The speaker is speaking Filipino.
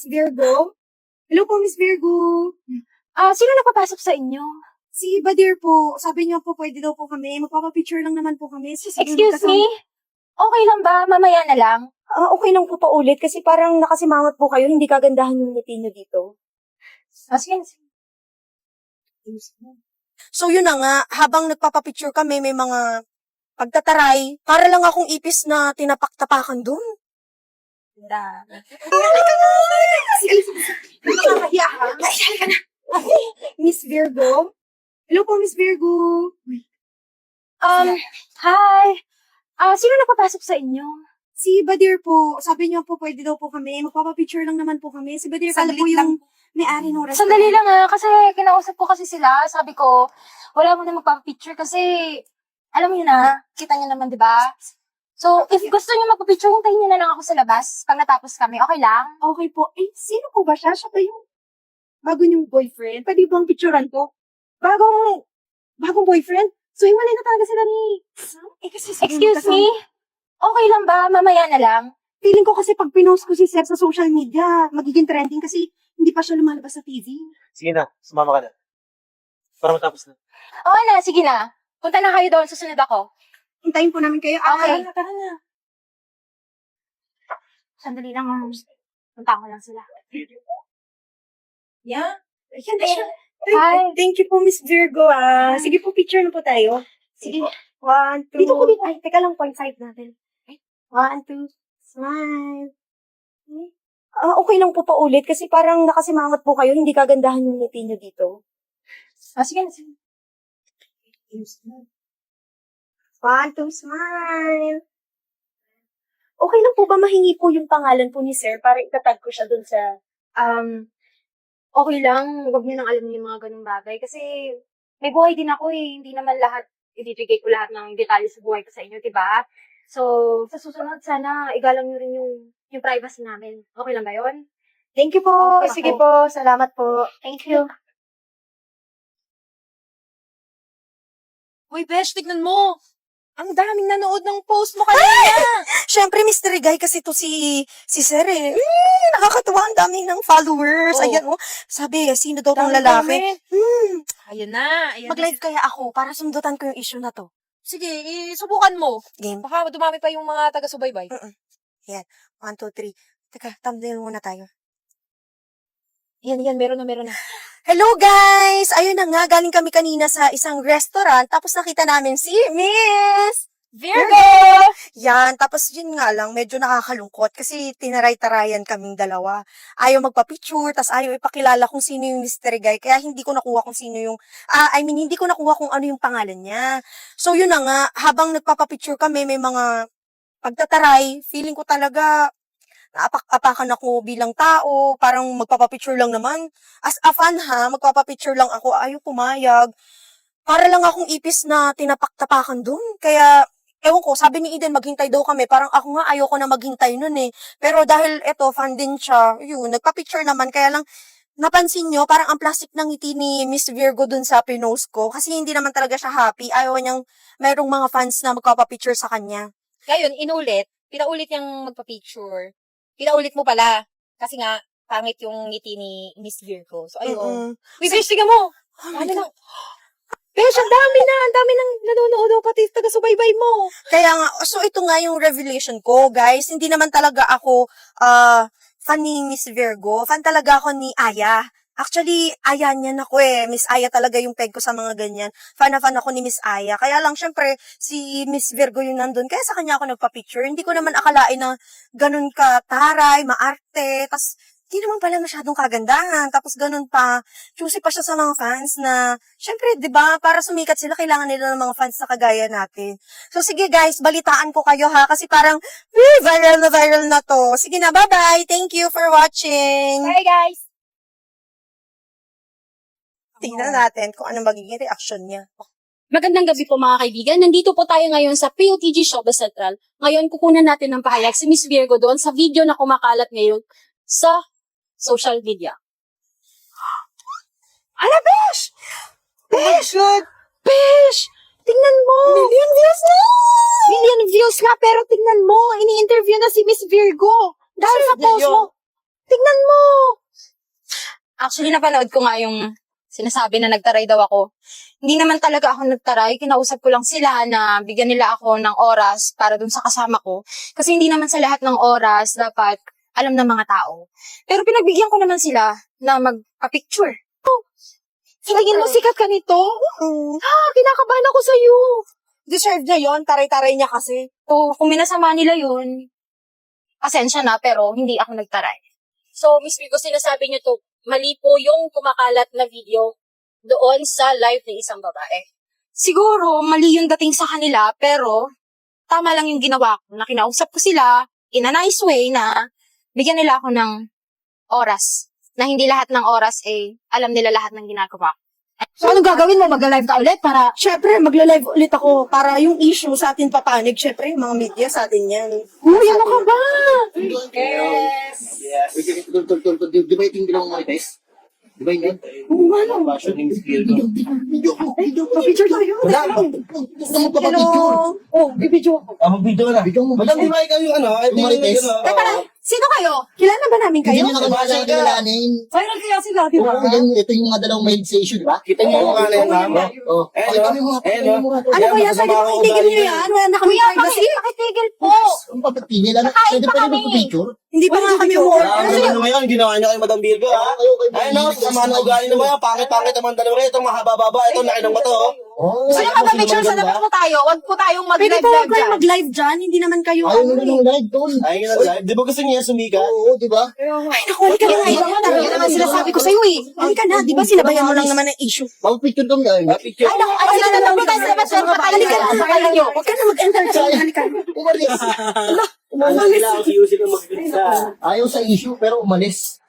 Miss Virgo? Hello po, Miss Virgo. Sino nagpapasok sa inyo? Si Badir po, sabi niyo po pwede daw po kami. Magpapapicture lang naman po kami. Excuse me? Okay lang ba? Mamaya na lang. Okay lang po paulit kasi parang nakasimangot po kayo. Hindi kagandahan yung ngiti niyo dito. Sige. So yun na nga, habang nagpapapicture kami, may mga pagtataray, para lang akong ipis na tinapak-tapakan dun. Sige. Nakakahiya ka. Halika na. Miss Virgo? Hello po, Miss Virgo. Hi. Sino nagpapasok sa inyo? Si Badir po, sabi niyo po pwede daw po kami. Magpapapicture lang naman po kami. Si Badir pala po yung may-ari ng restaurant. Sandali lang kasi kinausap ko kasi sila. Sabi ko, wala mo na magpapicture kasi, alam niyo na, kita niyo naman, di ba? So, if gusto niyo magpapicture, hintayin niyo na lang ako sa labas pag natapos kami. Okay lang? Okay po. Sino po ba siya? Siya ba yung bago niyong boyfriend? Pwede bang picturean ko? Bagong boyfriend? So, hiwalay na talaga sila ni... kasi Excuse me? Okay lang ba? Mamaya na lang. Feeling ko kasi pag pinost ko si Seb sa social media, magiging trending kasi hindi pa siya lumalabas sa TV. Sige na, sumama ka na. Para matapos na. Okay na, sige na. Punta na kayo doon, susunod ako. Hintayin po namin kayo. Okay. Tara na. Sandali lang. Punta ko lang sila. Yeah? Ayan na siya. Hi. Thank you po, Miss Virgo. Sige po, picture na po tayo. Sige. 1, 2. Dito ko dito. Ay, teka lang, point side natin. 1, 2, smile. Okay lang po paulit kasi parang nakasimangot po kayo. Hindi kagandahan yung ngiti niyo dito. Sige. 1, 2, smile. Okay lang po ba mahingi po yung pangalan po ni Sir para itatag ko siya dun sa... Okay lang. Huwag niyo nang alam yung mga ganung bagay. Kasi may buhay din ako eh. Hindi naman lahat, ibibigay ko lahat ng detalye sa buhay ko sa inyo, diba? So, sa susunod, sana igalang niyo rin yung privacy namin. Okay lang ba yun? Thank you po. Okay, Sige ako. po. Salamat po. Thank you. Uy, Besh, tignan mo. Ang daming nanood ng post mo kanina. Siyempre, Mr. Guy kasi to si Sir eh. Nakakatuwa, ang daming ng followers. Oh. Ayan, Sabi, sino daw tong Dami lalaki? Ayan na. Mag-live kaya ako para sundutan ko yung issue na to. Sige, subukan mo. Game. Baka dumami pa yung mga taga-subaybay. 1, 2, 3. Teka, thumbnail muna tayo. Yan, meron na. Hello guys! Ayun na nga, galing kami kanina sa isang restaurant, tapos nakita namin si Miss Virgo! Yan, tapos yun nga lang, medyo nakakalungkot kasi tinaray-tarayan kaming dalawa. Ayaw magpa-picture, tas ayaw ipakilala kung sino yung mystery guy, kaya hindi ko nakuha kung sino yung, hindi ko nakuha kung ano yung pangalan niya. So yun na nga, habang nagpapapicture kami, may mga pagtataray, feeling ko talaga, naapak-apakan ako bilang tao, parang magpapapicture lang naman. As a fan magpapapicture lang ako, ayaw pumayag. Para lang akong ipis na tinapak-tapakan dun. Kaya, ewan ko, sabi ni Eden, maghintay daw kami. Parang ako nga, ayoko na maghintay nun eh. Pero dahil eto, fan din siya, yun, nagpa-picture naman. Kaya lang, napansin nyo, parang ang plastic ng ngiti ni Miss Virgo dun sa pinost ko. Kasi hindi naman talaga siya happy. Ayaw niyang, mayroong mga fans na magpapapicture sa kanya. Ngayon, pinaulit yung magpa-picture. Pinaulit mo pala. Kasi nga, pangit yung ngiti ni Miss Virgo. So, ayun. Uy, Besh, tingnan mo. Ano na? Besh, ang dami nang nanonood pati taga-subaybay mo. Kaya nga, so ito nga yung revelation ko, guys. Hindi naman talaga ako fan ni Miss Virgo. Fan talaga ako ni Aya. Actually, Aya niyan ako eh. Miss Aya talaga yung peg ko sa mga ganyan. Fan na fan ako ni Miss Aya. Kaya lang, syempre, si Miss Virgo yung nandun. Kaya sa kanya ako nagpa-picture. Hindi ko naman akalain na ganun ka taray, maarte. Tapos, hindi naman pala masyadong kagandahan. Tapos, ganun pa. Choosy pa siya sa mga fans na, syempre, di ba para sumikat sila, kailangan nila ng mga fans na kagaya natin. So, sige guys, balitaan ko kayo ha. Kasi parang, viral na to. Sige na, bye-bye. Thank you for watching. Bye, guys. Tingnan natin kung ano magiging reaction niya. Magandang gabi po mga kaibigan. Nandito po tayo ngayon sa POTG Showbiz Central. Ngayon kukunan natin ng pahayag si Miss Virgo doon sa video na kumakalat ngayon sa social media. Hala, Besh! Besh! God! Besh! Tingnan mo! Million views na! Million views na, pero tingnan mo, ini-interview na si Miss Virgo. Dahil sa post mo. Tingnan mo! Actually, napanood ko nga yung sinasabi na nagtaray daw ako. Hindi naman talaga ako nagtaray. Kinausap ko lang sila na bigyan nila ako ng oras para dun sa kasama ko. Kasi hindi naman sa lahat ng oras dapat alam ng mga tao. Pero pinagbigyan ko naman sila na magpa-picture. Sa tingin mo, sikat ka nito? Kinakabahan ako sa'yo. Deserve niya yon, taray-taray niya kasi. So, kung minasama nila yun, pasensya na, pero hindi ako nagtaray. So, Miss Virgo, sinasabi niyo to, mali po yung kumakalat na video doon sa live ng isang babae. Siguro, mali yung dating sa kanila, pero tama lang yung ginawa ko, na kinausap ko sila in a nice way na bigyan nila ako ng oras. Na hindi lahat ng oras alam nila lahat ng ginagawa ko. So, anong gagawin mo? Mag-live ka ulit para, syempre, magla-live ulit ako para yung issue sa atin papanig. Syempre, yung mga media sa atin yan. Uy, ano ka ba? Yes. Di ba yung ginawang mga test? Di ba yun? Passion ni Miss Virgo. Picture tayo. Gusto mo pa picture? Oh, bibidyo ako. Mag-video ka na. Video mo ba? Madam, di ba ikaw yung ano? Ito yung Marites? ano. Teka lang, sino kayo? Kilala ba namin Hindi kayo? nyo nakalimutan kilalanin. Viral kaya sila, di ba? Oo, ito yung mga dalawang mahilig sa issue, di ba? Kita niyo yung mukha na yun, ma'am. Oo. Pakita mo yung mga pakita mo yung mga. Ano ba yan? Sabi ko, itigil niyo yan. Wala na kami privacy. Pakitigil po! Ang papagpigil, ano? Pwede pa rin magpapicture? Hindi pa nga kami umuwi. Ano naman ngayon, ginawa niyo kay Madam Virgo, ha? Ay, no, sama na ugali naman yan. Pangit-pangit naman dalawa kayo. Itong mahaba-baba, itong laki ng bato, oh. Oo. Sino ka ba picture sa labas mo tayo? Huwag po tayong Pwede mag-live po live kayo dyan. mag-live dyan. Hindi naman kayo. Ayaw mo nang live doon. Ay, yun ang live. Di ba gusto niya sumika? Oo, di ba? Ay, naku, halika na. Talaga naman sinasabi ko sa'yo eh. Halika na, di ba sinabayan mo lang naman ang issue. Mag-picture kami. Ay, Picture. Ay, naku, ay, sila na lang tayo sa labas. Halika na, halika na. Huwag ka na mag-entertain. Halika na. umalis. Ano sila ako si Yusik ang mag-bisa. Ayaw sa issue, pero umalis.